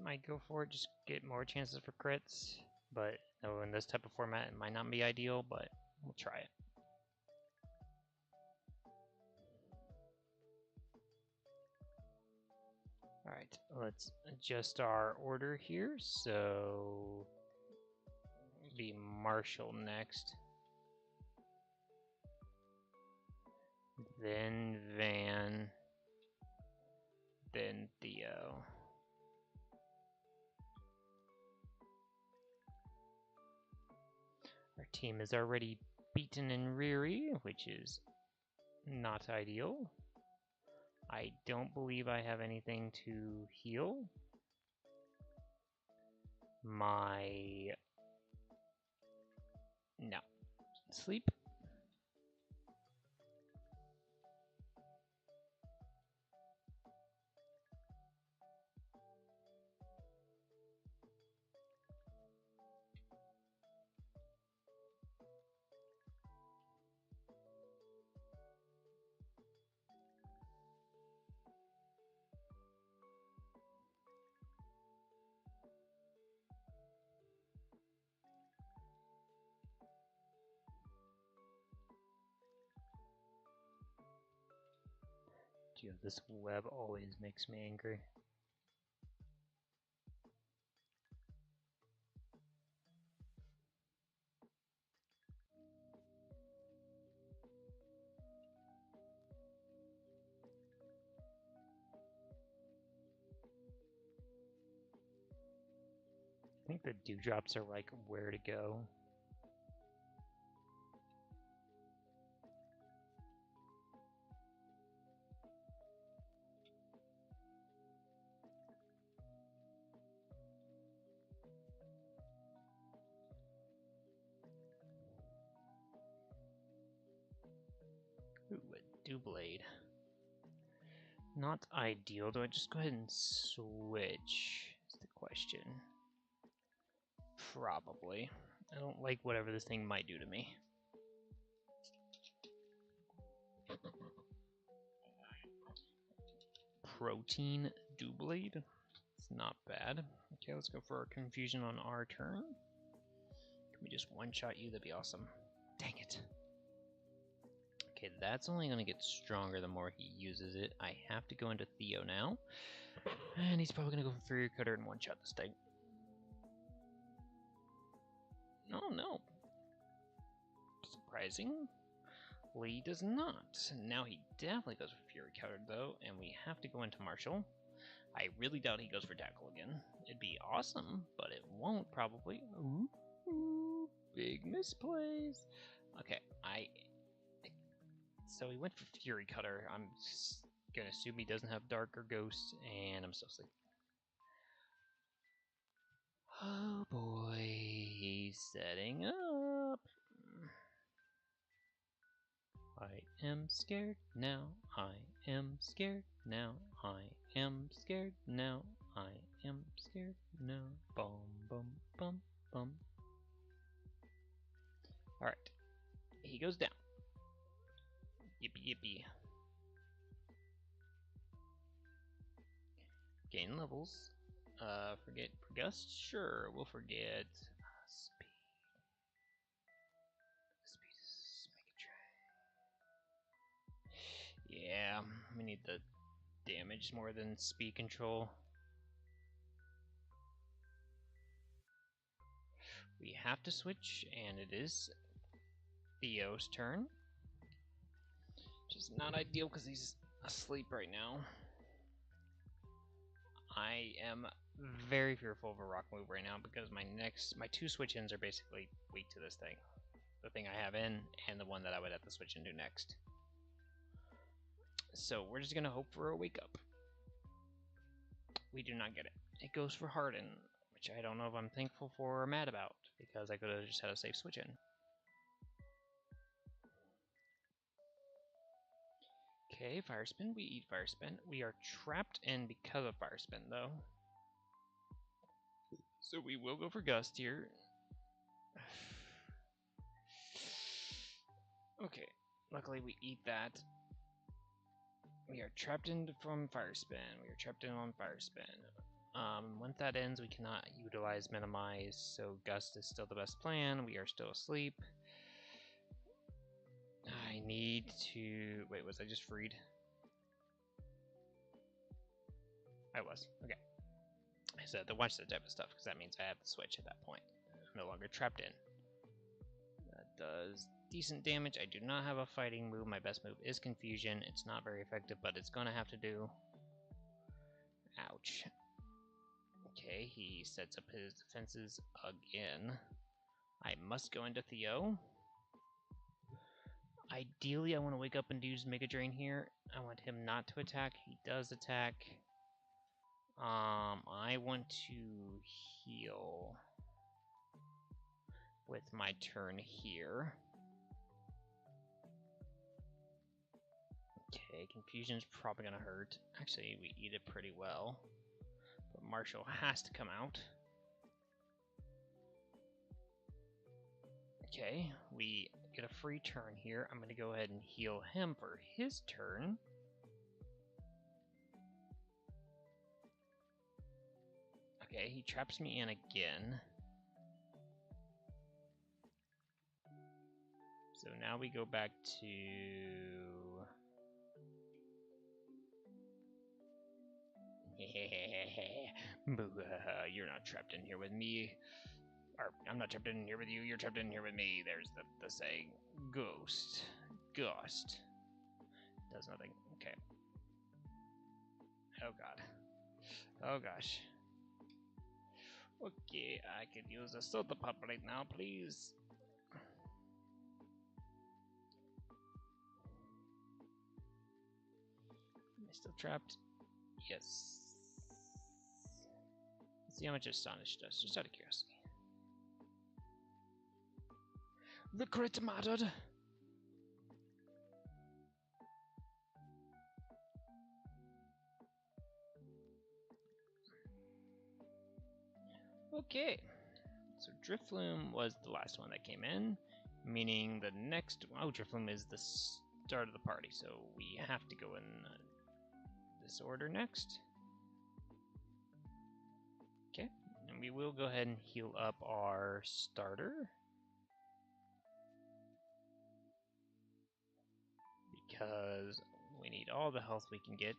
Might go for it, just get more chances for crits. But no, in this type of format, it might not be ideal, but we'll try it. Alright, let's adjust our order here. So, be Marshall next. Then Van. Then Theo. Our team is already beaten and Riri, which is not ideal. I don't believe I have anything to heal. No. Sleep. Dude, this web always makes me angry. I think the dewdrops are like where to go. Ooh, a Doublade. Not ideal. Do I just go ahead and switch? Is the question. Probably. I don't like whatever this thing might do to me. Protein Doublade. It's not bad. Okay, let's go for our confusion on our turn. Can we just one-shot you? That'd be awesome. Dang it. Okay, that's only going to get stronger the more he uses it. I have to go into Theo now. And he's probably going to go for Fury Cutter and one-shot this thing. Oh, no. Surprisingly, does not. Now he definitely goes for Fury Cutter, though, and we have to go into Marshall. I really doubt he goes for Tackle again. It'd be awesome, but it won't, probably. Ooh, big misplays. Okay, so he went for Fury Cutter. I'm gonna assume he doesn't have Dark or Ghost, and I'm so sick. Oh boy, he's setting up. I am scared now. I am scared now. I am scared now. I am scared now. Bum bum bum bum. Alright. He goes down. Yippee yippee. Gain levels. Forget Gust? Sure, we'll forget speed. Yeah, we need the damage more than speed control. We have to switch, and it is Theo's turn. Which is not ideal because he's asleep right now. I am very fearful of a rock move right now because my two switch-ins are basically weak to this thing. The thing I have in, and the one that I would have to switch into next. So we're just gonna hope for a wake up. we do not get it. It goes for Harden, which I don't know if I'm thankful for or mad about, because I could have just had a safe switch in. Okay, Fire Spin. We eat Fire Spin. We are trapped in because of Fire Spin, though. So we will go for Gust here. Okay, luckily we eat that. We are trapped in from Fire Spin. We are trapped in on Fire Spin. Once that ends, we cannot utilize Minimize, so Gust is still the best plan. We are still asleep. I need to... Wait, was I just freed? I was. Okay. I said to watch the type of stuff, because that means I have the switch at that point. I'm no longer trapped in. That does decent damage. I do not have a fighting move. My best move is Confusion. It's not very effective, but it's going to have to do. Ouch. Okay, he sets up his defenses again. I must go into Theo. Ideally, I want to wake up and use Mega Drain here. I want him not to attack. He does attack. I want to heal with my turn here. Okay, Confusion's probably gonna hurt. Actually, we eat it pretty well. But Marshall has to come out. Okay, we get a free turn here. I'm gonna go ahead and heal him for his turn. Okay, he traps me in again. So now we go back to... You're not trapped in here with me. Or, I'm not trapped in here with you, you're trapped in here with me. There's the saying. Ghost. Ghost. Does nothing. Okay. Oh god. Oh gosh. Okay, I could use a soda pop right now, please. Am I still trapped? Yes. Let's see how much Astonish does, just out of curiosity. The crit mattered! Okay, so Drifloon was the last one that came in, meaning the next... Oh, Drifloon is the start of the party, so we have to go in this order next. Okay, and we will go ahead and heal up our starter. Because we need all the health we can get.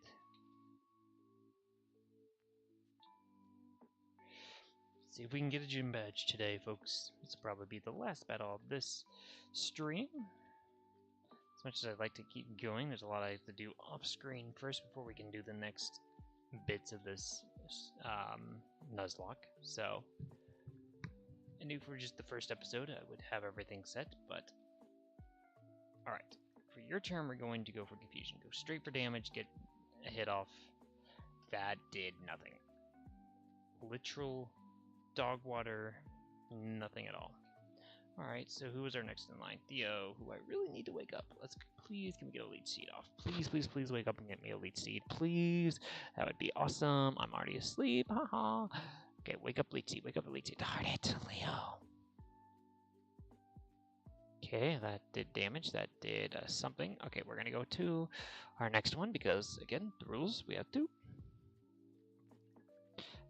See if we can get a gym badge today, folks. This will probably be the last battle of this stream. As much as I'd like to keep going, there's a lot I have to do off screen first before we can do the next bits of this Nuzlocke. So, I knew for just the first episode I would have everything set, but alright. For your turn, we're going to go for Confusion. Go straight for damage, get a hit off. That did nothing. Literal dog water, nothing at all. Alright, so who is our next in line? Theo, who I really need to wake up. Let's please, can we get a lead seed off? Please, please, please wake up and get me a lead seed. Please. That would be awesome. I'm already asleep. Haha. Okay, wake up, lead seed. Wake up, lead seed. Darn it, Leo. Okay, that did damage. That did something. Okay, we're going to go to our next one because, again, the rules, we have to.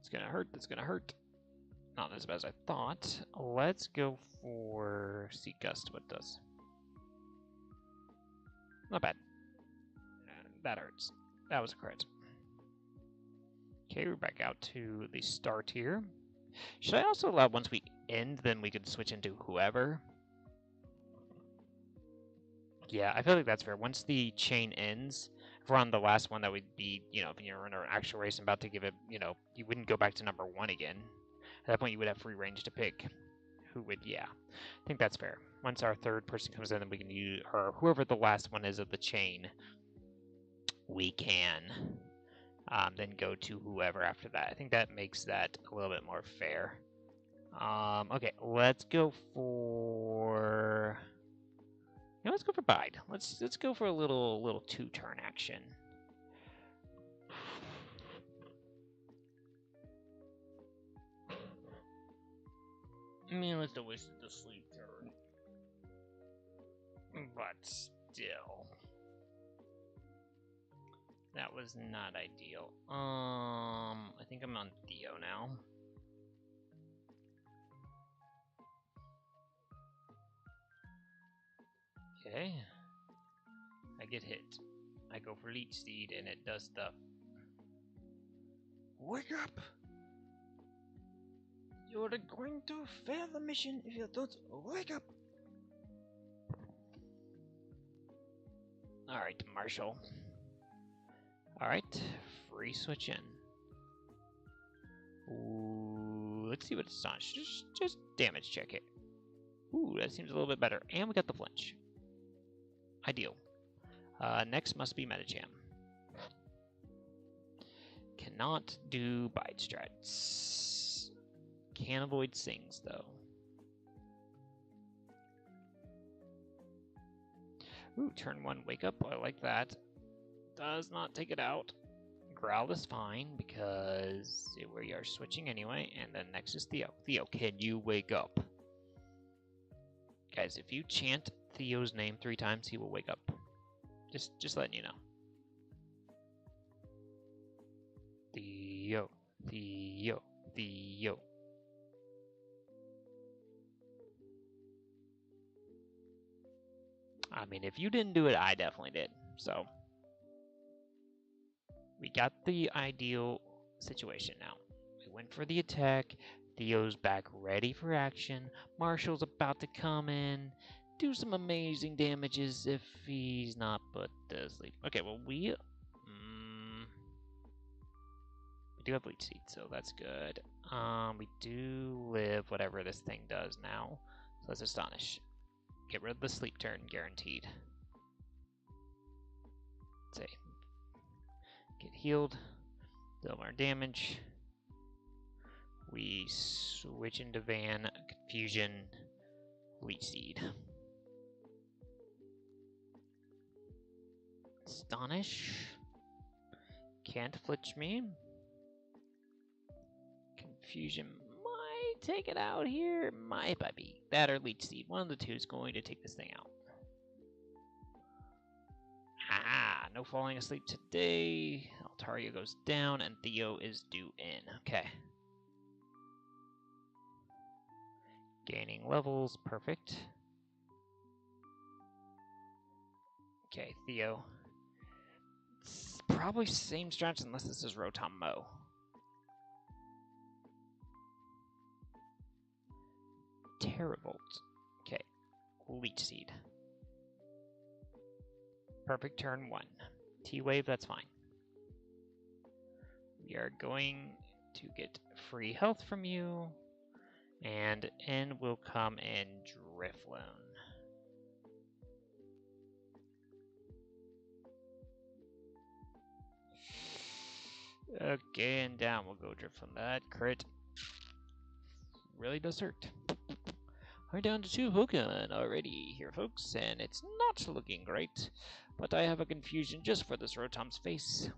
It's going to hurt. It's going to hurt. Not as bad as I thought. Let's go for Seed Gust. What it does. Not bad. That hurts. That was a crit. Okay, we're back out to the start here. Should I also allow once we end, then we could switch into whoever? Yeah, I feel like that's fair. Once the chain ends, if we're on the last one, that would be, you know, if you're in an actual race and about to give it, you know, you wouldn't go back to number 1 again. At that point, you would have free range to pick who would, yeah. I think that's fair. Once our third person comes in, then we can use, or whoever the last one is of the chain, we can then go to whoever after that. I think that makes that a little bit more fair. Okay, let's go for. You know, let's go for bide. Let's go for a little 2-turn action. I mean, let's wish the sleep turn, but still, that was not ideal. I think I'm on Theo now. Okay. I get hit. I go for Leech Seed and it does stuff. Wake up! You're going to fail the mission if you don't wake up! Alright, Marshall. Alright, free switch in. Ooh, let's see what it's on. Just damage check it. Ooh, that seems a little bit better. And we got the flinch. Ideal. Next must be Metacham. Cannot do bite strats. Can avoid sings though. Ooh, turn 1 wake up. I like that. Does not take it out. Growl is fine because we are switching anyway. And then next is Theo. Theo, can you wake up? Guys, if you chant Theo's name 3 times, he will wake up. Just letting you know. Theo, Theo, Theo. I mean, if you didn't do it, I definitely did. So, we got the ideal situation now. We went for the attack. Theo's back ready for action. Marshall's about to come in, do some amazing damages if he's not put to sleep. Okay, well, we do have Leech Seed, so that's good. We do live whatever this thing does now. So let's Astonish. Get rid of the sleep turn, guaranteed. Let's say, get healed, deal more damage. We switch into Van, Confusion, Leech Seed. Astonish. Can't flinch me. Confusion might take it out here. Might be. That or Leech Seed. One of the two is going to take this thing out. Ah, no falling asleep today. Altaria goes down and Theo is due in. Okay. Gaining levels. Perfect. Okay, Theo. It's probably same stretch unless this is Rotom Mo. Terravolt. Okay. Leech Seed. Perfect turn 1. T-Wave, that's fine. We are going to get free health from you. And in will come in Drifloon. Okay, and down we'll go Drifloon. That crit really does hurt. We're down to 2 Pokemon already here, folks, and it's not looking great. But I have a confusion just for this Rotom's face,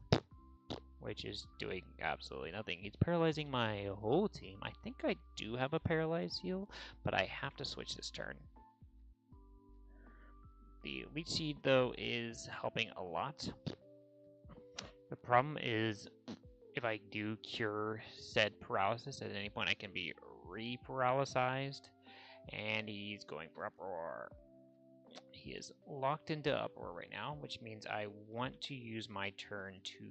which is doing absolutely nothing. He's paralyzing my whole team. I think I do have a Paralyze heal, but I have to switch this turn. The Leech Seed, though, is helping a lot. The problem is, if I do cure said paralysis, at any point I can be re-paralyzed. And he's going for Uproar. He is locked into Uproar right now, which means I want to use my turn to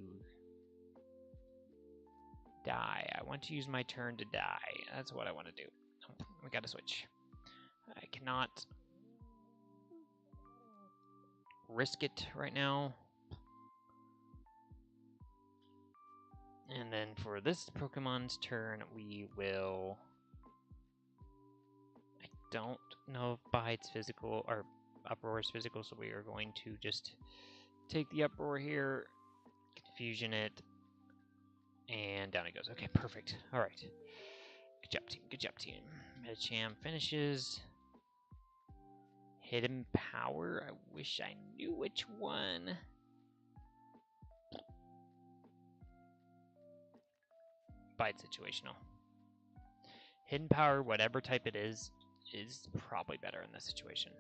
die. I want to use my turn to die. That's what I want to do. We gotta switch. I cannot risk it right now. And then for this Pokemon's turn, we will... I don't know if Bide's physical, or Uproar is physical, so we are going to just take the Uproar here, Confusion it, And down it goes. Okay, perfect. All right. Good job, team. Good job, team. Medicham finishes. Hidden Power. I wish I knew which one. Bite situational. Hidden Power, whatever type it is probably better in this situation.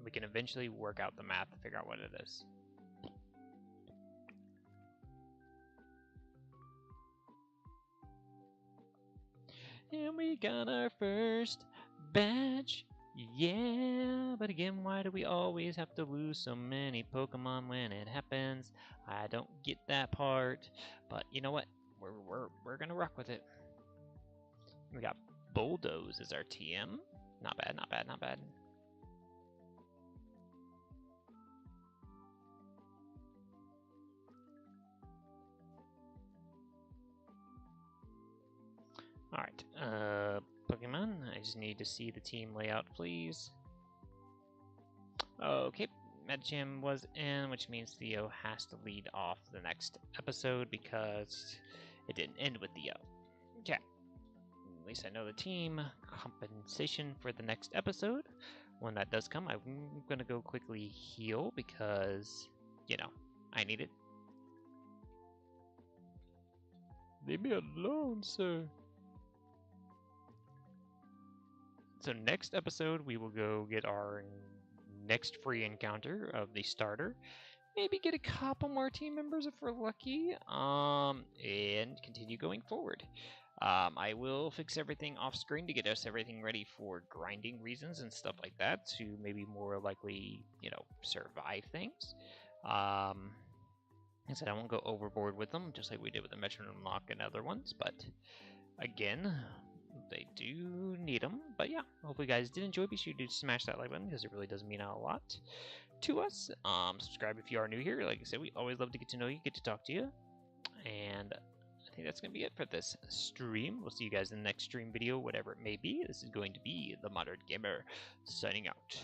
We can eventually work out the math to figure out what it is. And we got our first badge. Yeah, but again, why do we always have to lose so many Pokemon when it happens? I don't get that part, but you know what? We're gonna rock with it. We got Bulldoze as our TM. Not bad, not bad, not bad. Alright, Pokemon, I just need to see the team layout, please. Okay, Medicham was in, which means Theo has to lead off the next episode because it didn't end with Theo. Okay, at least I know the team. Compensation for the next episode. When that does come, I'm going to go quickly heal because, you know, I need it. Leave me alone, sir. So next episode, we will go get our next free encounter of the starter. Maybe get a couple more team members if we're lucky, and continue going forward. I will fix everything off screen to get us everything ready for grinding reasons and stuff like that to maybe more likely, you know, survive things. I said I won't go overboard with them, just like we did with the Metronome Lock and other ones, but again, they do need them. But yeah, hopefully you guys did enjoy. Be sure to smash that like button because it really does mean a lot to us. Subscribe if you are new here. Like I said, we always love to get to know you, get to talk to you. And I think that's going to be it for this stream. We'll see you guys in the next stream video, whatever it may be. This is going to be the Modern Gamer signing out.